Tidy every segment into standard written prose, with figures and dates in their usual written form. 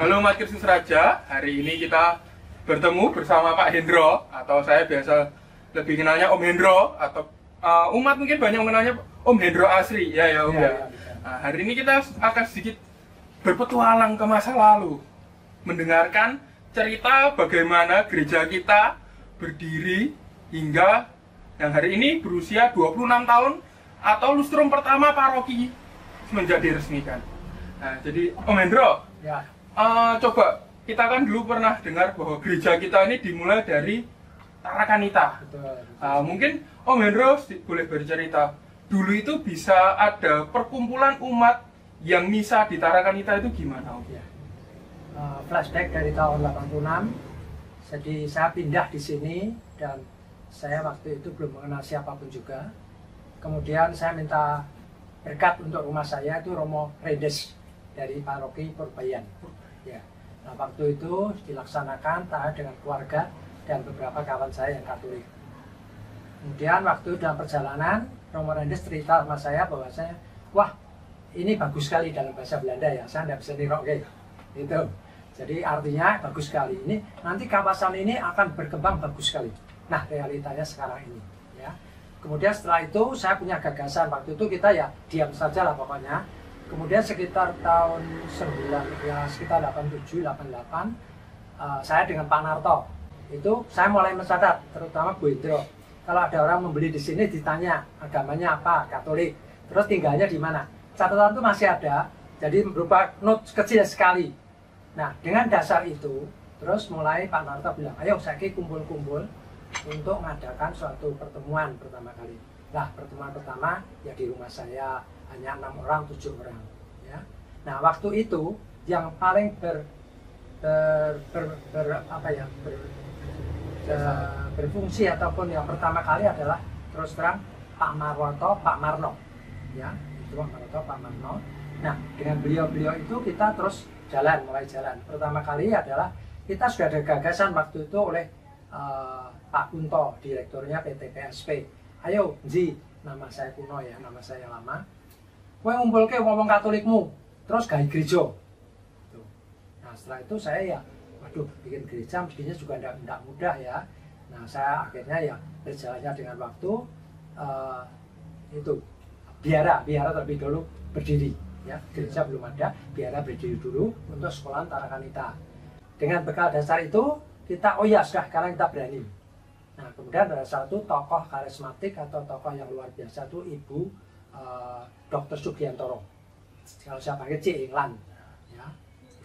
Halo Umat Kristus Raja, hari ini kita bertemu bersama Pak Hendro, atau saya biasa lebih kenalnya Om Hendro, atau umat mungkin banyak mengenalnya Om Hendro Asri, ya Om ya. Nah, hari ini kita akan sedikit berpetualang ke masa lalu, mendengarkan cerita bagaimana gereja kita berdiri hingga yang hari ini berusia 26 tahun atau lustrum pertama paroki semenjak diresmikan. Nah, jadi Om Hendro, Ya. Coba kita kan dulu pernah dengar bahwa gereja kita ini dimulai dari Tarakanita. Betul. Mungkin Om Hendro boleh bercerita, dulu itu bisa ada perkumpulan umat yang misa di Tarakanita itu gimana Om? Ya. Flashback dari tahun 86, jadi saya pindah di sini dan saya waktu itu belum mengenal siapapun juga. Kemudian saya minta berkat untuk rumah saya, itu Romo Rendes dari paroki Purbayan. Ya. Nah, waktu itu dilaksanakan taat dengan keluarga dan beberapa kawan saya yang Katolik. Kemudian waktu dalam perjalanan, Romo Rendes cerita sama saya bahwa wah ini bagus sekali dalam bahasa Belanda ya, saya tidak bisa niroke itu. Jadi artinya bagus sekali, ini nanti kawasan ini akan berkembang bagus sekali. Nah realitanya sekarang ini ya. Kemudian setelah itu saya punya gagasan, waktu itu kita ya diam saja lah pokoknya. Kemudian sekitar tahun 87, 88, saya dengan Pak Narto itu saya mulai mencatat, terutama Bu Indro. Kalau ada orang membeli di sini ditanya agamanya apa, Katolik, terus tinggalnya di mana. Catatan itu masih ada, jadi berupa note kecil sekali. Nah dengan dasar itu, terus mulai Pak Narto bilang, ayo saya kumpul-kumpul untuk mengadakan suatu pertemuan pertama kali. Nah pertemuan pertama ya di rumah saya, hanya 6 orang, 7 orang ya. Nah waktu itu yang paling berfungsi ataupun yang pertama kali adalah terus terang Pak Marwoto, Pak Marno ya, itu Pak Marwoto, Pak Marno. Nah dengan beliau-beliau itu kita terus mulai jalan. Pertama kali adalah kita sudah ada gagasan waktu itu oleh Pak Kunto, direkturnya PT PSP. Ayo Ji, nama saya kuno ya, nama saya lama. Kowe ngumpulke wong-wong Katolikmu, terus gawe gereja. Tuh. Nah setelah itu saya ya, waduh bikin gereja mestinya juga tidak mudah ya. Nah saya akhirnya ya berjalannya dengan waktu itu biara terlebih dulu berdiri ya, gereja belum ada, biara berdiri dulu untuk sekolahan Tarakanita. Dengan bekal dasar itu kita oh ya sudah sekarang kita berani. Nah kemudian ada satu tokoh karismatik atau tokoh yang luar biasa itu Ibu Dr. Sugiantoro, kalau saya panggil Cik Inglan ya.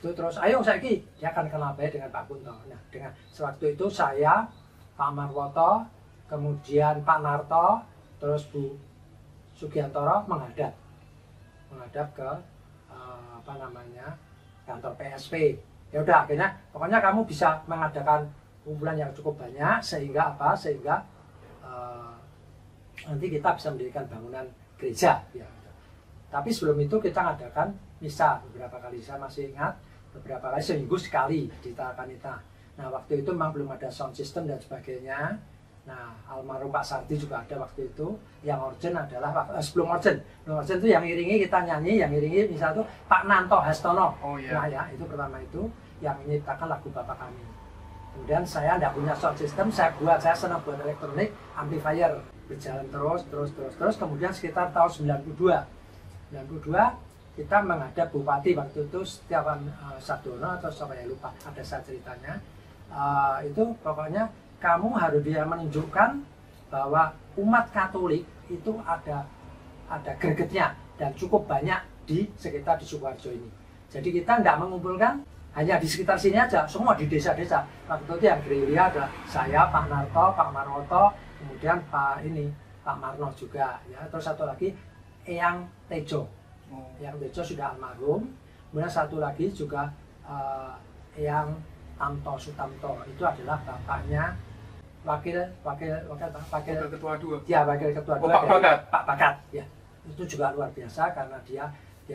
Itu terus ayo saiki dia akan kenal baik dengan Pak Kunto. Nah dengan sewaktu itu saya, Pak Marwoto, kemudian Pak Narto, terus Bu Sugiantoro menghadap ke kantor PSP. Ya udah akhirnya pokoknya kamu bisa mengadakan kumpulan yang cukup banyak sehingga nanti kita bisa mendirikan bangunan gereja ya. Tapi sebelum itu kita mengadakan misa beberapa kali, saya masih ingat beberapa kali, seminggu sekali di Tarakanita. Nah waktu itu memang belum ada sound system dan sebagainya. Nah almarhum Pak Sardi juga ada waktu itu. Yang organ adalah sebelum organ itu yang iringi kita nyanyi, yang iringi misal itu Pak Nanto Hastono. Oh, iya. Nah ya itu pertama itu yang menciptakan lagu Bapak Kami. Kemudian saya tidak punya sound system, saya senang buat elektronik, amplifier, berjalan terus. Kemudian sekitar tahun 92 kita menghadap Bupati waktu itu Setiawan Sadono atau siapa ya lupa, ada saya ceritanya. Itu pokoknya kamu harus dia menunjukkan bahwa umat Katolik itu ada gregetnya dan cukup banyak di sekitar di Sukoharjo ini. Jadi kita tidak mengumpulkan hanya di sekitar sini aja, semua di desa-desa. Waktu itu yang gerilya ada saya, Pak Narto, Pak Marwoto, kemudian Pak Marno juga ya. Terus satu lagi Eyang Tejo. Eyang Tejo sudah almarhum. Kemudian satu lagi juga Eyang Tamto Sutamto, itu adalah bapaknya wakil ketua dua. Ya, wakil ketua dua. Pak Bakat ya. Itu juga luar biasa karena dia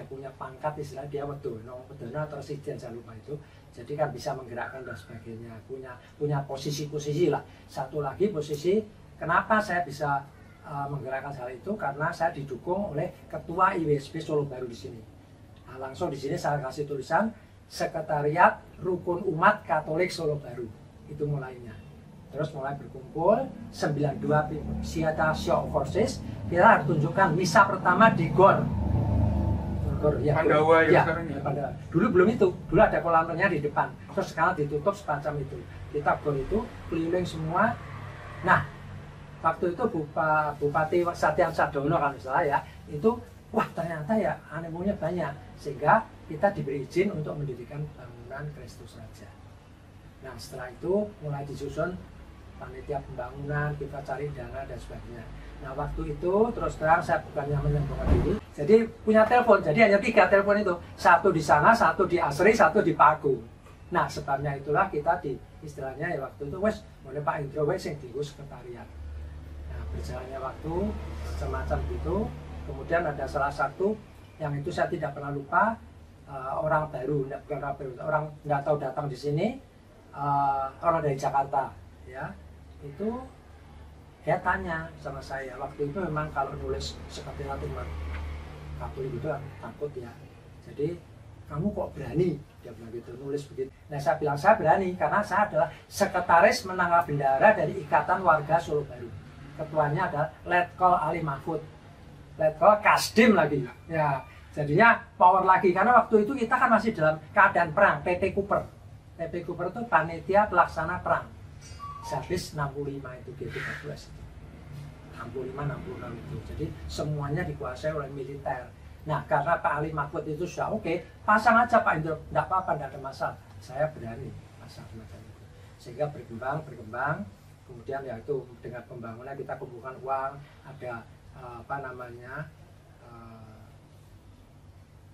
punya pangkat, istilah dia wedono atau residen, saya lupa itu. Jadi kan bisa menggerakkan dan sebagainya, punya posisi lah. Satu lagi posisi kenapa saya bisa menggerakkan hal itu, karena saya didukung oleh ketua IWSB Solo Baru di sini. Nah, langsung di sini saya kasih tulisan, Sekretariat Rukun Umat Katolik Solo Baru. Itu mulainya. Terus mulai berkumpul 92 Siata Show Forces, kita harus tunjukkan misa pertama di GOR. Ya, Pandawa ya, sekarang ya. Pandawa. Dulu belum itu, dulu ada kolam renangnya di depan. Terus sekarang ditutup semacam itu. Kita GOR itu keliling semua. Nah, waktu itu Bupati Satyan Sardono kalau salah ya, itu wah ternyata ya animonya banyak, sehingga kita diberi izin untuk mendirikan bangunan Kristus Raja. Nah setelah itu mulai disusun panitia pembangunan, kita cari dana dan sebagainya. Nah waktu itu terus terang saya bukannya menyombongkan diri, jadi punya telepon, jadi hanya 3 telepon itu, satu di sana, satu di Asri, satu di Paku. Nah sebabnya itulah kita di istilahnya ya waktu itu wes mulai Pak Indro wes yang diurus sekretariat. Nah berjalannya waktu semacam itu, kemudian ada salah satu yang itu saya tidak pernah lupa, orang baru, bukan orang baru, orang nggak tahu datang di sini, orang dari Jakarta, ya itu dia tanya sama saya waktu itu memang kalau nulis sekretariat umat Katolik itu takut ya, jadi kamu kok berani, dia bilang gitu, nulis begitu. Nah saya bilang saya berani karena saya adalah sekretaris menanggal bendara dari Ikatan Warga Solo Baru, ketuanya adalah Letkol Ali Mahfud, Letkol Kasdim lagi, ya jadinya power lagi karena waktu itu kita kan masih dalam keadaan perang. PP Cooper itu panitia pelaksana perang. Habis 65 itu G13 itu. 65 66 itu. Jadi semuanya dikuasai oleh militer. Nah, karena Pak Ali Mahfud itu sudah oke, pasang aja Pak Indro, enggak apa-apa, enggak ada masalah. Saya berani pasang semacam itu. Sehingga berkembang. Kemudian ya itu dengan pembangunan kita kumpulkan uang, ada apa namanya?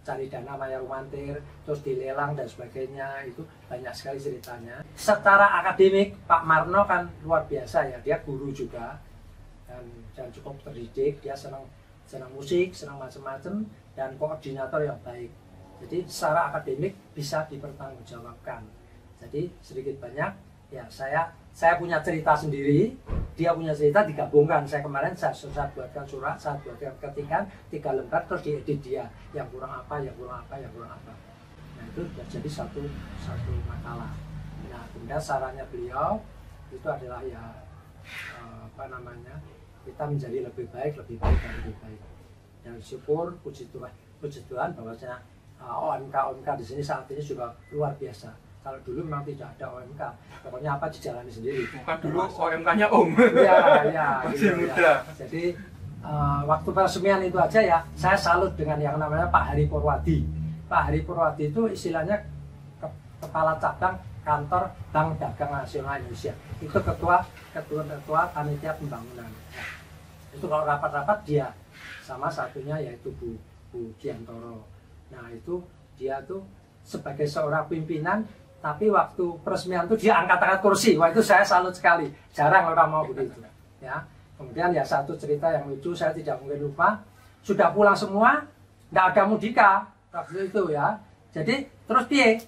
Cari dana Maya Rumantir, terus dilelang dan sebagainya, itu banyak sekali ceritanya. Secara akademik Pak Marno kan luar biasa ya, dia guru juga dan cukup terdidik, dia senang musik, senang macam-macam dan koordinator yang baik. Jadi secara akademik bisa dipertanggungjawabkan. Jadi sedikit banyak ya saya punya cerita sendiri, dia punya cerita digabungkan. Saya kemarin saya buatkan surat, saya buatkan ketikan 3 lembar terus diedit dia. Yang kurang apa. Nah itu sudah jadi satu makalah. Nah kemudian sarannya beliau itu adalah ya apa namanya, kita menjadi lebih baik. Dan syukur puji Tuhan bahwasanya OMK di sini saat ini juga luar biasa. Kalau dulu memang tidak ada OMK, pokoknya apa dijalani sendiri. Bukan dulu OMK-nya Om. Ya, masih gitu, muda. ya. Jadi waktu peresmian itu aja ya, saya salut dengan yang namanya Pak Hari Purwadi. Pak Hari Purwadi itu istilahnya kepala cabang kantor Bank Dagang Nasional Indonesia. Itu ketua panitia pembangunan. Nah, itu kalau rapat-rapat dia, sama satunya yaitu Bu Giantoro. Nah itu dia tuh sebagai seorang pimpinan, tapi waktu peresmian itu dia angkat-angkat kursi. Wah itu saya salut sekali, jarang orang mau begitu ya. Kemudian ya satu cerita yang lucu saya tidak mungkin lupa, sudah pulang semua, nggak ada mudika waktu itu ya. Jadi terus piye,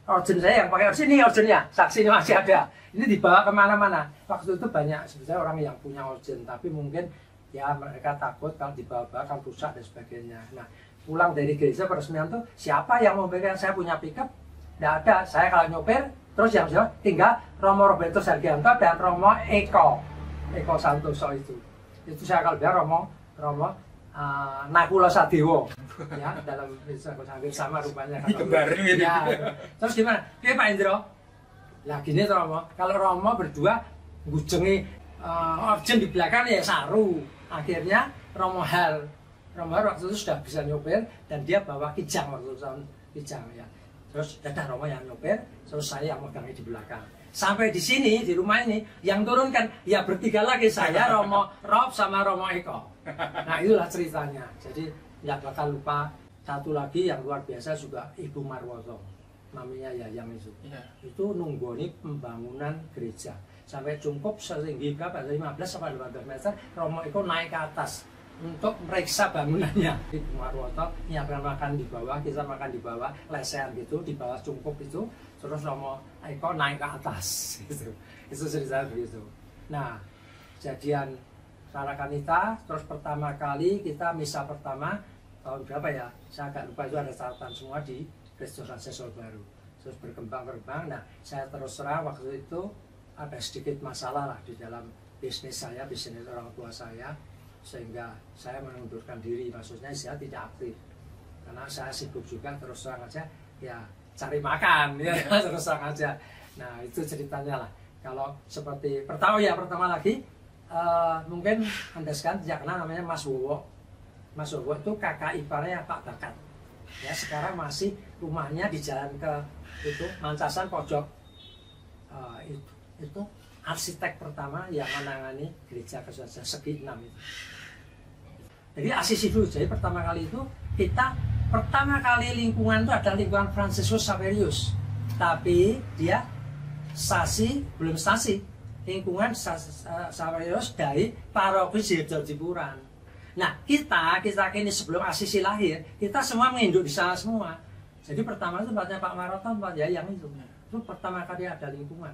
orjen saya yang pakai orjen, ini orjennya, saksi ini masih ada, ini dibawa kemana-mana. Waktu itu banyak sebetulnya orang yang punya orjen, tapi mungkin ya mereka takut kalau dibawa-bawa kan rusak dan sebagainya. Nah pulang dari gereja peresmian tuh siapa yang mau pegang, saya punya pickup nggak ada, saya kalau nyopir terus yang tinggal Romo Roberto Sargianto dan Romo Eko Santoso itu saya kalau bilang Romo Nakulo Sadewo ya, dalam hampir sama rupanya ya. Terus gimana? Oke Pak Indro, lah gini Romo, kalau Romo berdua ngujengi orjen di belakang ya saru, akhirnya Romo Hal waktu itu sudah bisa nyopir dan dia bawa kijang waktu itu tahun kijang ya. Terus dadah Romo yang nyopir, terus saya yang megangnya di belakang. Sampai di sini di rumah ini yang turunkan ya bertiga lagi, saya, Romo Rob sama Romo Eko. Nah itulah ceritanya. Jadi nggak bakal lupa. Satu lagi yang luar biasa juga Ibu Marwoto, maminya Yayang itu. Itu nunggoni pembangunan gereja sampai cukup setinggi berapa? 15 sampai 18 meter. Romo Eko naik ke atas untuk meriksa bangunannya. Ibu Marwoto nyiapkan makan di bawah, kita makan di bawah, lesehan gitu, di bawah cungkup itu, terus Romo Eko naik ke atas gitu. Itu cerita begitu. Nah, kejadian Sarakanita, terus pertama kali kita misa pertama tahun berapa ya? Saya agak lupa, itu ada catatan semua di restoran Cecil baru. Terus berkembang. Nah, saya terus terang waktu itu ada sedikit masalah lah di dalam bisnis saya, bisnis orang tua saya, sehingga saya mengundurkan diri. Maksudnya saya tidak aktif karena saya sibuk juga, terus terang aja ya cari makan ya terus terang aja. Nah, itu ceritanya lah. Kalau seperti pertama lagi mungkin Anda sekarang tidak kenal, namanya Mas Wowo. Mas Wowo itu kakak iparnya Pak Bakat. Ya, sekarang masih rumahnya di jalan ke itu Mancasan pojok. Itu arsitek pertama yang menangani gereja Kesucian segi 6 itu. Jadi Asisi dulu. Jadi pertama kali itu kita lingkungan itu ada lingkungan Franciscus Saverius. Tapi dia belum stasi lingkungan Saverius dari paroki Jejojipuran. Nah, kita ini sebelum Asisi lahir, kita semua menginduk di sana semua. Jadi pertama itu tempatnya Pak Maroto, tempat yang itu pertama kali ada lingkungan.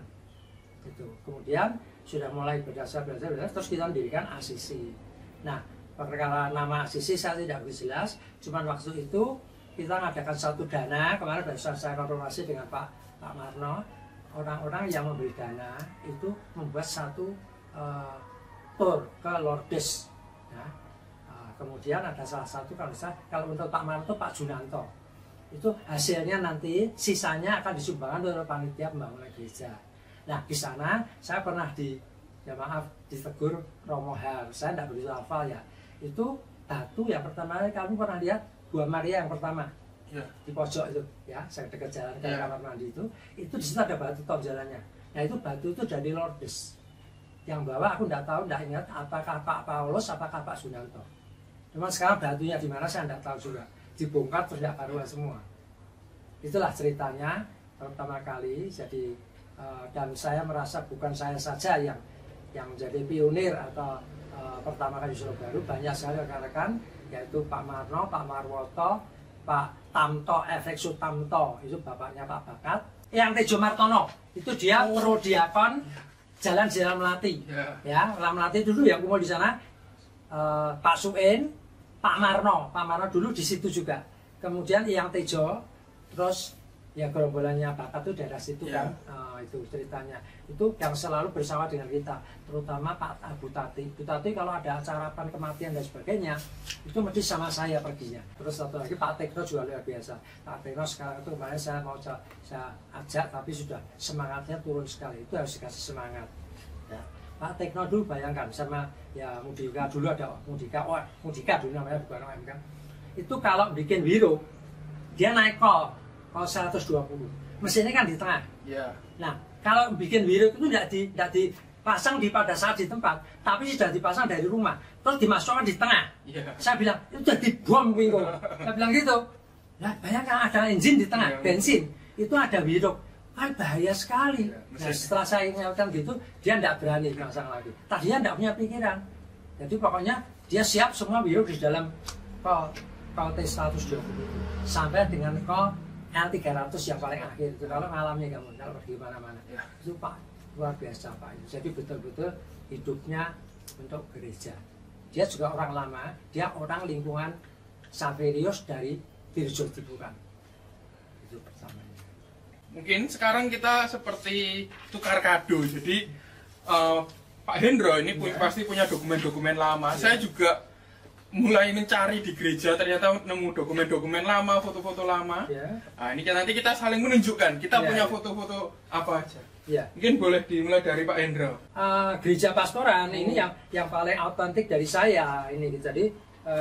Itu. Kemudian sudah mulai belajar, terus kita mendirikan Asisi. Nah, perkara nama Asisi saya tidak begitu jelas, cuman waktu itu kita mengadakan satu dana, kemarin barusan saya konfirmasi dengan Pak Marno, orang-orang yang memberi dana itu membuat satu tour ke Lourdes. Ya. Kemudian ada salah satu kalau untuk Pak Marno Pak Junanto, itu hasilnya nanti sisanya akan disumbangkan oleh panitia pembangunan gereja. Nah, di sana saya pernah ditegur Romo Har, saya tidak begitu hafal ya. Itu batu yang pertama kali kamu pernah lihat Gua Maria yang pertama di pojok itu ya, saya dekat jalan ke kamar mandi itu di situ ada batu tonjolannya. Nah, itu batu itu dari Lourdes. Yang bawa aku tidak ingat apakah Pak Paulus apakah Pak Sunanto. Cuman sekarang batunya di mana saya tidak tahu juga. Dibongkar terus tidak karuan semua. Itulah ceritanya pertama kali. Jadi dan saya merasa bukan saya saja yang menjadi pionir atau pertama kali Solo Baru, banyak sekali rekan-rekan, yaitu Pak Marno, Pak Marwoto, Pak Tamto, Efek Sutamto, itu bapaknya Pak Bakat. Yang Tejo Martono, itu dia prodiakon Jalan Melati. Ya, Melati dulu yang kumpul di sana. Pak Suin, Pak Marno dulu di situ juga. Kemudian yang Tejo, terus ya gerombolannya Bakat itu daerah situ kan. Itu ceritanya. Itu yang selalu bersama dengan kita, terutama Pak Butati. Butati kalau ada acara kematian dan sebagainya, itu mesti sama saya perginya. Terus satu lagi Pak Tekno juga luar biasa. Pak Tekno sekarang itu kemarin saya mau saya ajak, tapi sudah semangatnya turun sekali. Itu harus dikasih semangat. Ya. Pak Tekno dulu bayangkan sama ya Mudika dulu ada Mudika dulu namanya, bukan OMK. Itu kalau bikin wiro, dia naik kol 120. Mesinnya kan di tengah. Nah, kalau bikin wiro itu tidak dipasang pada saat di tempat, tapi sudah dipasang dari rumah, terus dimasukkan di tengah. Saya bilang itu sudah dibom wiro. Saya bilang gitu. Nah, bayangkan ada engine di tengah, bensin, itu ada wiro. Kan bahaya sekali. Nah, setelah saya ingatkan gitu, dia tidak berani pasang lagi. Tadinya tidak punya pikiran. Jadi pokoknya dia siap semua wiro di dalam kol T120 sampai dengan kol L300 yang paling akhir itu. Kalau ngalami kamu, kalau pergi mana-mana itu Pak luar biasa Pak. Jadi betul-betul hidupnya untuk gereja. Dia juga orang lama, dia orang lingkungan Saverius dari Jejojipuran. Itu pertamanya. Mungkin sekarang kita seperti tukar kado. Jadi Pak Hendro ini pasti punya dokumen-dokumen lama. Saya juga mulai mencari di gereja, ternyata nemu dokumen-dokumen lama, foto-foto lama. Nah, ini nanti kita saling menunjukkan kita punya foto-foto apa aja. Mungkin boleh dimulai dari Pak Hendro. Gereja Pastoran ini yang paling autentik dari saya ini. Jadi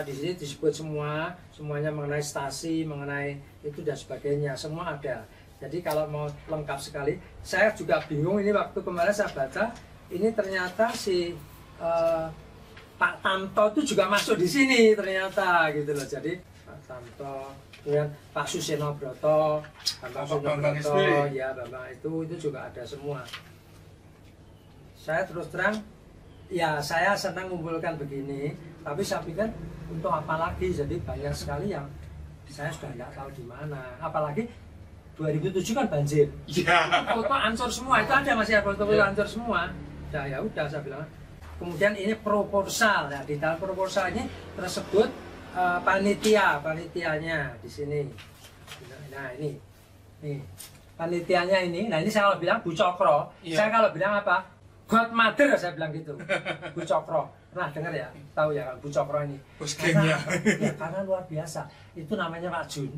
di sini disebut semuanya mengenai stasi, mengenai itu dan sebagainya, semua ada. Jadi kalau mau lengkap sekali, saya juga bingung ini waktu kemarin saya baca, ini ternyata si Pak Tamto itu juga masuk di sini ternyata gitu loh. Jadi Pak Tamto, kemudian Pak Suseno Broto, Bambang SB, ya Bambang itu juga ada semua. Saya terus terang, ya saya senang mengumpulkan begini, tapi saya pikir untuk apa lagi? Jadi banyak sekali yang saya sudah tidak tahu di mana. Apalagi 2007 kan banjir, foto hancur semua, itu ada masih foto hancur semua. Nah, ya udah saya bilang. Kemudian ini proposal, nah di dalam proposal ini tersebut panitianya di sini. Nah ini, nih panitianya ini. Nah ini saya kalau bilang Bu Cokro, saya kalau bilang apa? Godmother saya bilang gitu. Bu Cokro, pernah dengar ya? Tahu ya kalau Bu Cokro ini? Bos gengnya. Karena luar biasa. Itu namanya Pak Jun.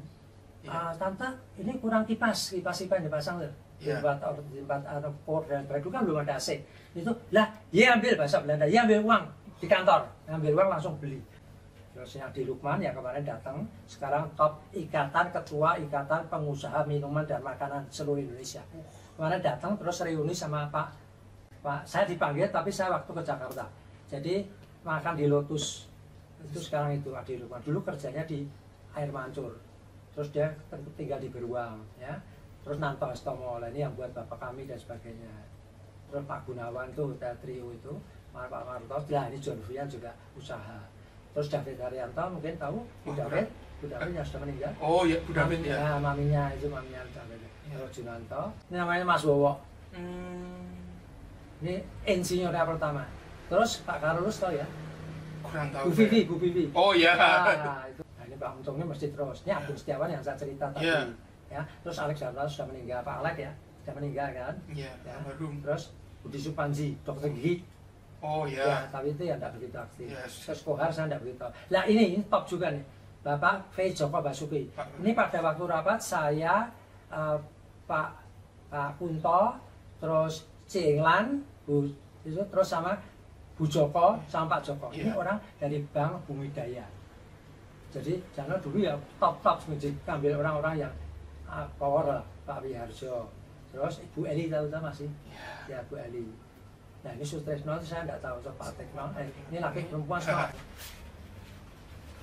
Tante, ini kurang kipas yang dipasang tuh. Di tempat por dan baju kan belum ada AC. Itu lah, dia ambil bahasa Belanda, dia ambil uang di kantor, ngambil uang langsung beli. Terus yang di Lukman yang kemarin datang, sekarang top ketua ikatan pengusaha minuman dan makanan seluruh Indonesia. Kemarin datang terus reuni sama Pak, saya dipanggil tapi saya waktu ke Jakarta. Jadi makan di Lotus. Itu sekarang itu di Lukman. Dulu kerjanya di Air Mancur. Terus dia tinggal di Beruang, ya. Terus Nanto Astomo, ini yang buat bapak kami dan sebagainya. Terus Pak Gunawan tuh, Hotel Trio itu, Pak Marto, nah ini John Frian juga usaha. Terus David Haryanto mungkin tahu, Bu David yang sudah meninggal. Oh iya, Bu David ya. Nah, maminya David. Terus Junanto, ini namanya Mas Wowo. Ini insinyurnya pertama. Terus Pak Karolus tahu ya? Kurang tahu. Bu Vivi. Oh iya. Nah, itu. Nah, ini Pak Untungnya mesti terus. Ini Agung Setiawan yang saya cerita tadi. Ya, terus Alex Darto sudah meninggal, Pak Alek ya, sudah meninggal kan? Iya. Ya. Almarhum. Terus Budi Supanji, dokter gigi. Oh iya. Ya, tapi itu yang tidak begitu aktif. Yes. Terus Kohar saya tidak begitu. Nah ini top juga nih, Bapak V. Joko Basuki. Ini pada waktu rapat saya, Pak Kunto, terus Cinglan, itu terus sama Bu Joko, sama Pak Joko. Ini orang dari Bank Bumidaya. Jadi jangan dulu ya top ngambil orang-orang yang power lah, Pak Wiharjo, terus Ibu Eli tahu masih, ya Bu Eli. Nah ini Sutresno itu saya tidak tahu, so Pak Tekno, ini laki perempuan semua.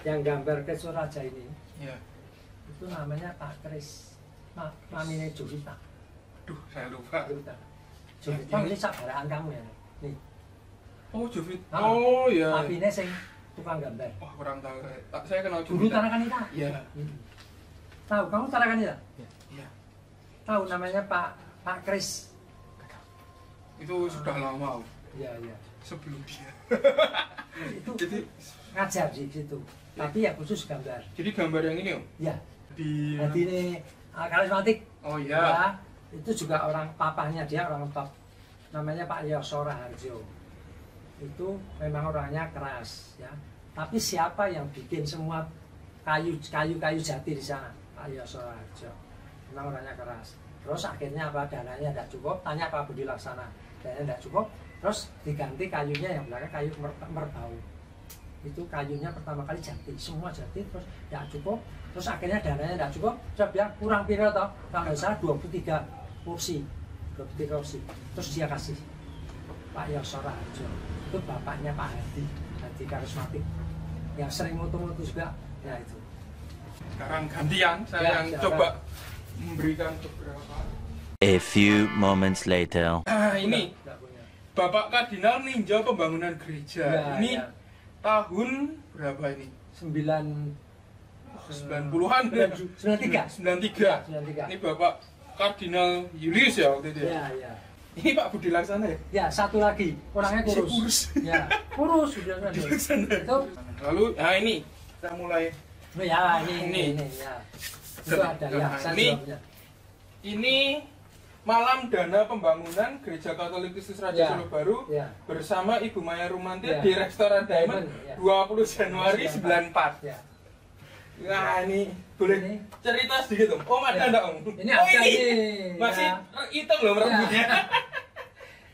Yang gambar Kresur Raja ini, itu namanya Pak Kris, mamine Jovita. Aduh, saya lupa. Jovita ini saudaraan kamu ya, nih. Oh Jovita, oh iya. Papine sing tukang gambar. Wah kurang tahu, saya kenal Jovita. Dulu Tarakanita. Iya. Tahu, kamu Tarakanita? Iya. Tahu namanya Pak Kris. Itu sudah lama. Iya. Sebelum dia. Itu ngajar di situ. Tapi ya khusus gambar. Jadi gambar yang ini Om? Iya. Di ini karismatik. Oh iya. Ya, itu juga orang papahnya dia orang top. Namanya Pak Yosora Harjo. Itu memang orangnya keras ya. Tapi siapa yang bikin semua kayu jati di sana? Pak Yosora Harjo. Memang orangnya keras. Terus akhirnya apa, dananya tidak cukup, tanya Pak Budi Laksana, dananya tidak cukup, terus diganti kayunya yang belakang kayu merbau. Itu kayunya pertama kali jati, semua jati, terus tidak cukup, terus akhirnya dananya tidak cukup, saya bilang kurang piro toh, kalau saya 23 kursi, terus dia kasih Pak Yosora Harjo, itu bapaknya Pak Hadi Karismatik, yang sering mutu-mutu juga, ya itu. Sekarang gantian, saya yang coba memberikan beberapa. A few moments later. Ini Bapak Kardinal meninjau pembangunan gereja. Ya, ini ya. Tahun berapa ini? 90-an. 93. Ini Bapak Kardinal Julius ya waktu itu. Ya. Ini Pak Budi Laksana ya? Ya, satu lagi, orangnya kurus. Ya, kurus sudah ada. Itu. Lalu, nah ini kita mulai. Ya, ini ya. Itu ada ya, ini malam dana pembangunan Gereja Katolik Kristus Raja Solo Baru bersama Ibu Maya Rumanti di Restoran Diamond 20 Januari 94. Nah ini boleh cerita sedikit Om. Om ada enggak Om? Ini ada ini. Masih hitam loh rambutnya.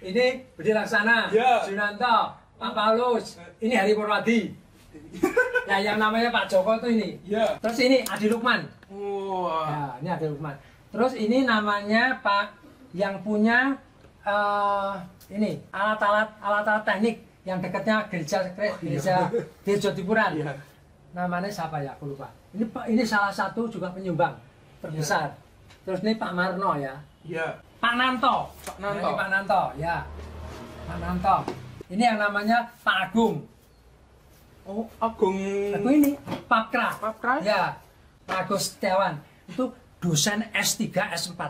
Ini Budi Laksana, Junanto, Pak Paulus, ini Hari Purwadi. Nah yang namanya Pak Joko tuh ini. Terus ini Adi Lukman. Ya, ini Adi Lukman. Terus ini namanya Pak yang punya ini alat-alat teknik yang dekatnya gereja Jodipuran. Namanya siapa ya? Aku lupa. Ini salah satu juga penyumbang terbesar. Terus ini Pak Marno ya. Pak Nanto. Ini Pak Nanto ya. Pak Nanto. Ini yang namanya Pak Agung. Oh, Agung ini Papkra. Ya. Pak Agus Setiawan itu dosen S3 S4.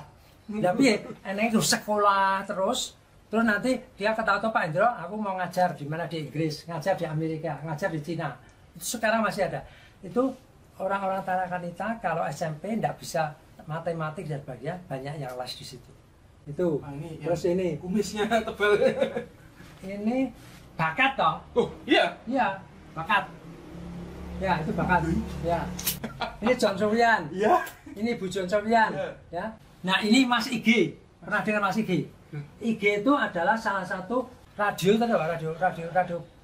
Tapi enek itu sekolah terus nanti dia ketahui Pak Hendro, aku mau ngajar di mana, di Inggris, ngajar di Amerika, ngajar di Cina. Itu sekarang masih ada. Itu orang-orang Tarakanita kalau SMP tidak bisa matematik dan bagian banyak yang les di situ. Itu. Ini Terus ini kumisnya tebal. ini bakat toh? Oh iya. Iya, bakat. Ya itu bakat. Ya. Ini John Sofyan. Iya. Ini Bu John Sofyan. Ya. Nah ini Mas Ig. Pernah dengar Mas Ig? Ig itu adalah salah satu radio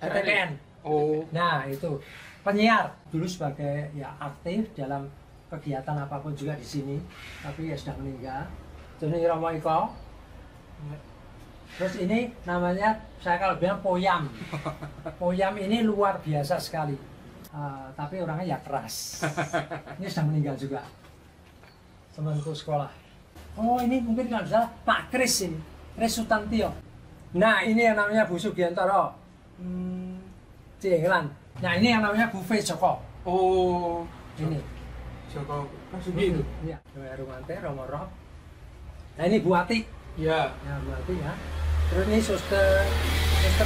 RTPN. Oh. Nah itu penyiar dulu sebagai ya aktif dalam kegiatan apapun juga di sini, tapi ya sudah meninggal. Terus ini Romo Iko. Terus ini namanya saya kalau bilang Poyam. Poyam ini luar biasa sekali. Tapi orangnya ya keras. Ini sudah meninggal juga. Temanku sekolah. Oh ini mungkin kalau salah Pak Kris ini, Kris Sutantio. Nah ini yang namanya Bu Sugiantoro. Cenglan. Nah ini yang namanya Bu V Joko. Oh. Ini. Joko Kasugi itu. Iya. Rumante, Romo Rob. Nah ini Bu Ati. Iya. Ya Bu Ati ya. Terus ini Suster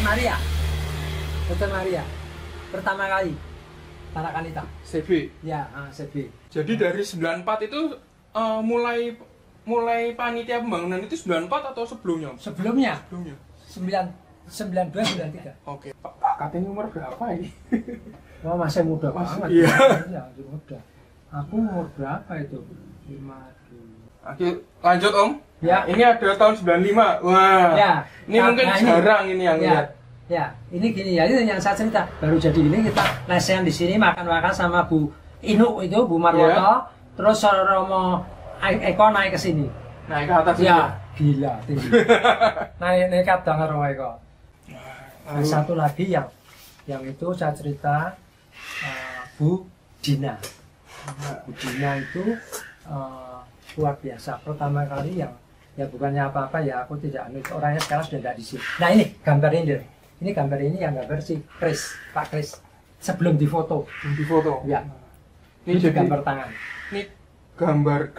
Maria. Suster Maria. Pertama kali Tarakanita. CB. Ya, CB. Jadi dari 94 itu mulai panitia pembangunan itu 94 atau sebelumnya? Sebelumnya Sebelumnya. 92 93. Oke. Pak katanya umur berapa ini? Wah, masih muda Masih, banget. iya. Iya, masih muda. Aku umur berapa itu? 5. Oke, lanjut Om. Ya. Ini ada tahun 95. Wah. Ya. Ini mungkin Nah, jarang ini yang ya. lihat. Ya, ini gini ya, itu yang saya cerita. Baru jadi ini kita lesehan di sini makan-makan sama Bu Inu itu, Bu Marwoto. Ya. Terus Romo Eko naik ke sini. Naik ke atas Ya, gila tinggi. naik nekat banget Romo Eko. Nah, satu lagi yang itu saya cerita Bu Dina. Bu Dina itu luar biasa. Pertama kali yang ya bukannya apa-apa ya, aku tidak orangnya sekarang sudah tidak di sini. Nah ini gambar ini. Ini gambar ini yang gambar si Kris, Pak Kris. Sebelum difoto. Di foto. Ya. Ini Ini jadi gambar tangan. Ini gambar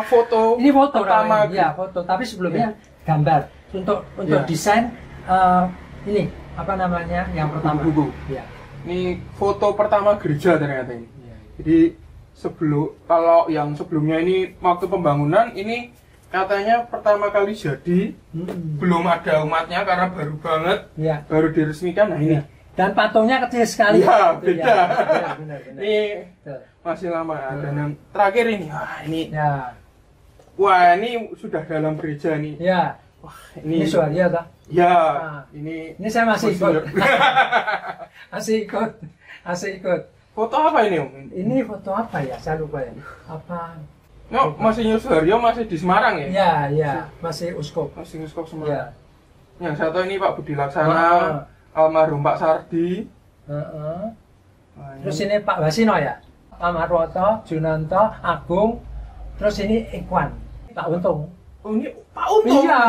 foto. Ini foto pertama. ya foto. Tapi sebelumnya gambar untuk Ya. desain ini apa namanya yang pertama. Buku. Ya. Ini foto pertama gereja ternyata ini. Ya. Jadi kalau yang sebelumnya ini waktu pembangunan ini katanya pertama kali jadi belum ada umatnya karena baru banget Ya. baru diresmikan. Nah ini Dan patungnya kecil sekali. Iya, Gitu, beda. Ya, benar. ini masih lama. Dan yang terakhir ini wah ini sudah dalam gereja nih. Ya. Wah Ini Suharia toh? ya Nah. ini Ini saya masih ikut. masih ikut. foto apa ini Om? Ini foto apa ya? Saya lupa ya. Apa? No, masih Suharyo masih di Semarang ya? Ya, masih uskup. Masih Uskop Ya. Semarang. Yang satu ini Pak Budi Laksana, almarhum Pak Sardi. Nah, Terus ini Pak Wasino ya? Pak Marwoto, Junanto, Agung. Terus ini Ikwan, Pak Untung. Oh ini Pak Untung. Iya,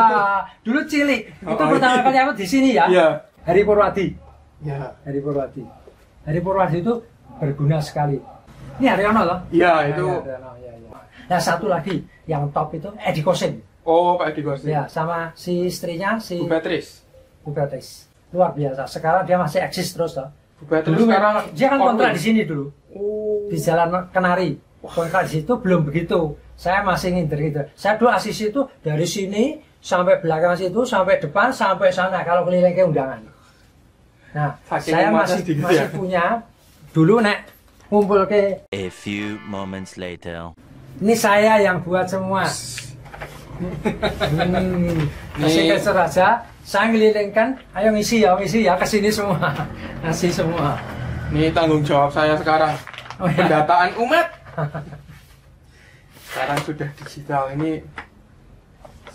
dulu cilik. Itu Oh, pertama iya. kali aku di sini ya. Iya. Hari Purwadi. Ya. Hari Purwadi. Hari Purwadi itu berguna sekali. Ini Haryono loh. Iya itu. Haryono, ya. Nah satu lagi yang top itu Edi Kosim. Oh Pak Edi Kosim. Ya, sama si istrinya si Bu Beatrice. Bu Beatrice. Luar biasa. Sekarang dia masih eksis terus loh. Bu Beatrice Dulu sekarang dia kan kontrak di sini dulu. Oh. Di Jalan Kenari. Kontrak di situ belum begitu. Saya masih ngider-ngider. Saya dulu asis itu dari sini sampai belakang situ, sampai depan, sampai sana. Kalau keliling ke undangan. Nah, Saking saya umatnya masih sedikit ya? punya. Dulu nek ngumpul ke. A few moments later. Ini saya yang buat semua. Kasih ke raja, saya ngelilingkan, ayo ngisi ya, kesini semua, ngasih semua. Ini tanggung jawab saya sekarang. Oh, ya. Pendataan umat. Sekarang sudah digital ini.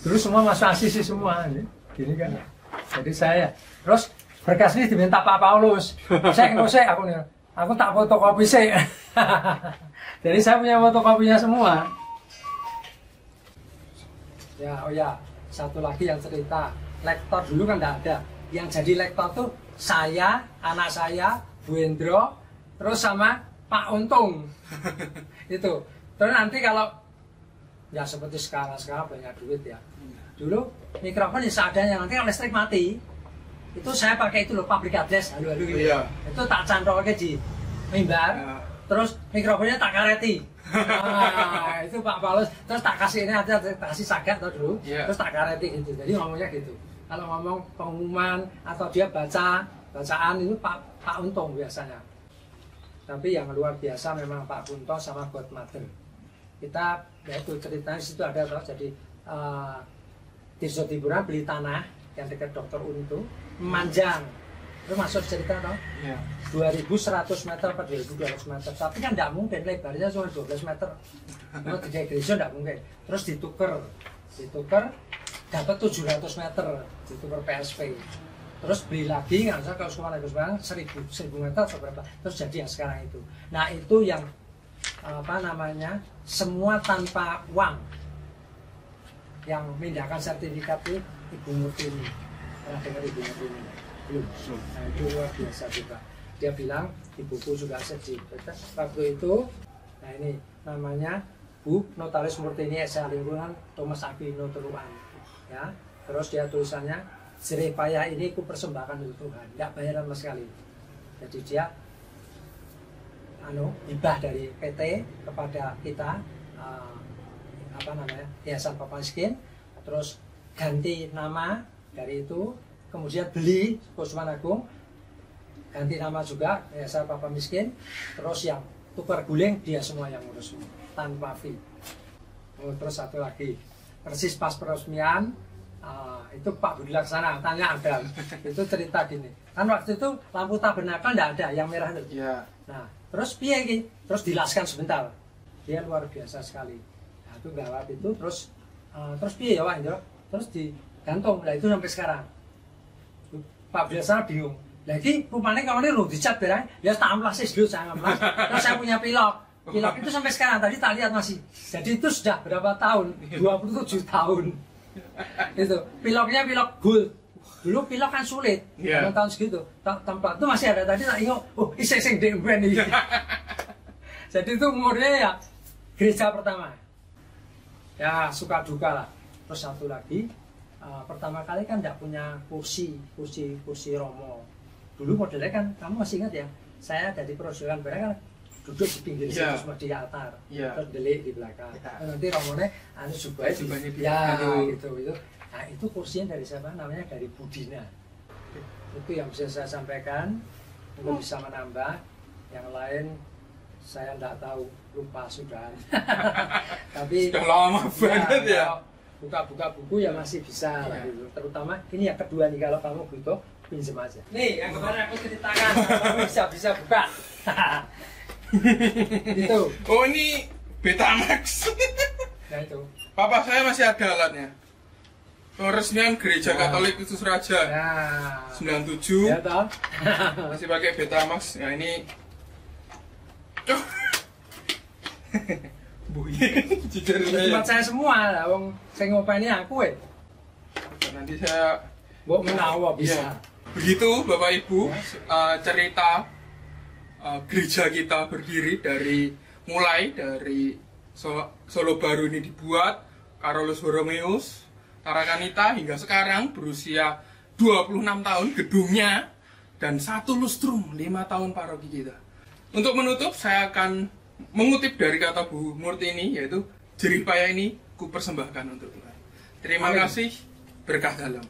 Dulu semua masuk asisi semua, gini kan. Jadi saya, terus berkas ini diminta Pak Paulus. Saya ngosek aku tak fotokopi sih. Jadi saya punya fotokopinya semua. Ya, oh ya, satu lagi yang cerita. Lektor dulu kan tidak ada. Yang jadi lektor tuh saya, anak saya, Bu Hendro, terus sama Pak Untung. Itu. Terus nanti kalau ya seperti sekarang banyak duit ya. Dulu mikrofon ya seadanya, nanti kalau listrik mati, itu saya pakai itu loh, pabrik adres, halo gitu. Iya. Itu tak cantolke di mimbar. terus mikrofonnya tak kareti. Nah, itu Pak Paulus, terus tak kasih ini aja, tak kasih sagak tau dulu, terus tak kareti gitu. Jadi ngomongnya gitu. Kalau ngomong pengumuman atau dia bacaan itu Pak Untung biasanya. Tapi yang luar biasa memang Pak Kunto sama Godmother. Kita yaitu ceritanya di situ ada toh, jadi Tirso Tiburan beli tanah yang dekat Dr. Un itu memanjang. Itu masuk cerita toh? Iya. 2100 meter per 2200 meter. Tapi kan tidak mungkin, lebarnya cuma 12 meter. Kalau tidak gereja tidak mungkin. Terus ditukar dapat 700 meter, ditukar PSP. Terus beli lagi, nggak usah kalau sekolah Bang 1000 meter atau berapa. Terus jadi yang sekarang itu. Nah itu yang apa namanya, semua tanpa uang. Yang memindahkan sertifikat itu Ibu Murtini. Pernah dengar Ibu Murtini? Belum. Nah itu luar biasa juga. Dia bilang di buku juga sedih. Waktu itu, nah ini namanya Bu Notaris Murtini S.A. Lingkungan Thomas Aquino Teruan. Ya, terus dia tulisannya jerih payah ini ku persembahkan untuk Tuhan. Tidak bayar sama sekali. Jadi dia hibah dari PT kepada kita apa namanya Yayasan Papa Miskin. Terus ganti nama dari itu. Kemudian beli Kusman Agung, ganti nama juga Yayasan Papa Miskin. Terus yang tukar guling dia semua yang ngurus tanpa fee. Terus satu lagi persis pas peresmian itu Pak Budi Laksana tanya Adam itu cerita gini kan waktu itu lampu tabernakel tidak ada yang merah itu. Ya. Nah terus piye ini terus dilaskan sebentar dia luar biasa sekali. Nah, itu gawat itu terus piye ya Pak Indro terus digantung. Nah itu sampai sekarang Pak Budi Laksana bingung lagi rupanya kamu ini lu dicat berang ya tak amplas dulu saya amplas. Terus saya punya pilok itu sampai sekarang tadi tak lihat masih. Jadi itu sudah berapa tahun 27 tahun. Itu piloknya pilok gold. Dulu pilok kan sulit. Tahun segitu tempat itu masih ada tadi tak ingat iseng demben ini. Jadi itu umurnya ya gereja pertama ya suka duka lah. Terus satu lagi pertama kali kan tidak punya kursi romo. Dulu modelnya kan kamu masih ingat ya saya dari perosokan barang kan duduk di pinggir situ semua di altar, terus delik di belakang. Nanti romonya juga ya gitu. Nah itu kursinya dari siapa? Namanya dari Budina. Itu yang bisa saya sampaikan. Untuk bisa menambah, yang lain saya tidak tahu, lupa sudah. Tapi sudah lama banget ya. Buka-buka buku ya masih bisa lah gitu. Terutama ini yang kedua nih kalau kamu butuh pinjam aja. Nih yang kemarin aku ceritakan, kamu bisa buka. Itu. Oh ini Betamax. Nah itu. Papa saya masih ada alatnya. Peresmian Gereja Katolik Kristus Raja. Nah. 97. Ya toh. Masih pakai Betamax. Nah ini. Tempat saya semua lah, wong saya ngopeni aku Nanti saya mbok menawa bisa. Begitu Bapak Ibu cerita gereja kita berdiri mulai dari Solo Baru ini dibuat, Carolus Borromeus, Tarakanita hingga sekarang berusia 26 tahun gedungnya dan 1 lustrum 5 tahun paroki kita. Untuk menutup saya akan mengutip dari kata Bu Murtini yaitu jerih payah ini ku persembahkan untuk Tuhan. Terima kasih, berkah dalam.